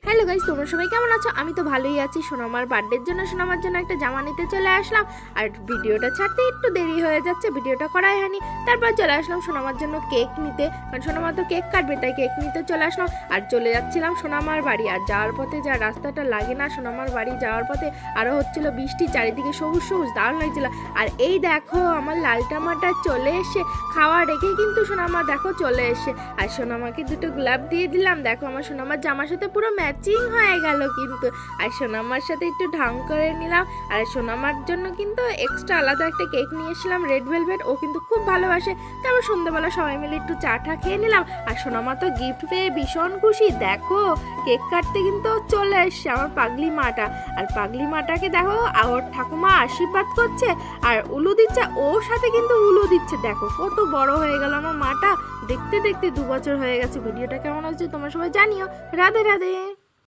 Hello guys, তোমরা সবাই কেমন আছো? আমি তো ভালোই আছি। সোনামার বার্থডের জন্য সোনামার জন্য একটা জামা নিতে চলে আসলাম। আর ভিডিওটা ছাড়তে একটু দেরি হয়ে যাচ্ছে, ভিডিওটা করাই হয়নি। তারপর চলে আসলাম সোনামার জন্য কেক নিতে, কারণ সোনামা তো কেক কাটবে, তাই কেক নিতে চলে আসলাম। আর চলে যাচ্ছিলাম সোনামার বাড়ি। আর যাওয়ার পথে যা রাস্তাটা লাগে না, সোনামার বাড়ি যাওয়ার পথে আরও হচ্ছিল বৃষ্টি, চারিদিকে সবুজ সবুজ, দারুণ লাগছিল। আর এই দেখো আমার লাল টামাটা চলে এসে খাওয়া রেখে কিন্তু সোনামা দেখো চলে এসে, আর সোনামাকে দুটো গোলাপ দিয়ে দিলাম। দেখো আমার সোনামার জামার সাথে পুরো ম্যাচিং হয়ে গেল কিন্তু। আর সোনামার সাথে একটু ঢং করে নিলাম। আর সোনামার জন্য কিন্তু এক্সট্রা আলাদা একটা কেক নিয়ে এসেছিলাম, রেড ভেলভেট, ও কিন্তু খুব ভালোবাসে। তারপর সন্ধ্যাবেলা সবাই মিলে একটু চা টা খেয়ে নিলাম। আর সোনামা তো গিফট পেয়ে ভীষণ খুশি। দেখো কেক কাটতে কিন্তু চলে এসছে আমার পাগলি মাটা। আর পাগলি মাটাকে দেখো ওর ঠাকুমা আশীর্বাদ করছে আর উলু দিচ্ছে, ওর সাথে কিন্তু উলু দিচ্ছে। দেখো কত বড় হয়ে গেল আমার মাটা, দেখতে দেখতে 2 বছর হয়ে গেছে। ভিডিওটা কেমন হচ্ছে তোমরা সবাই জানিও। রাধে রাধে।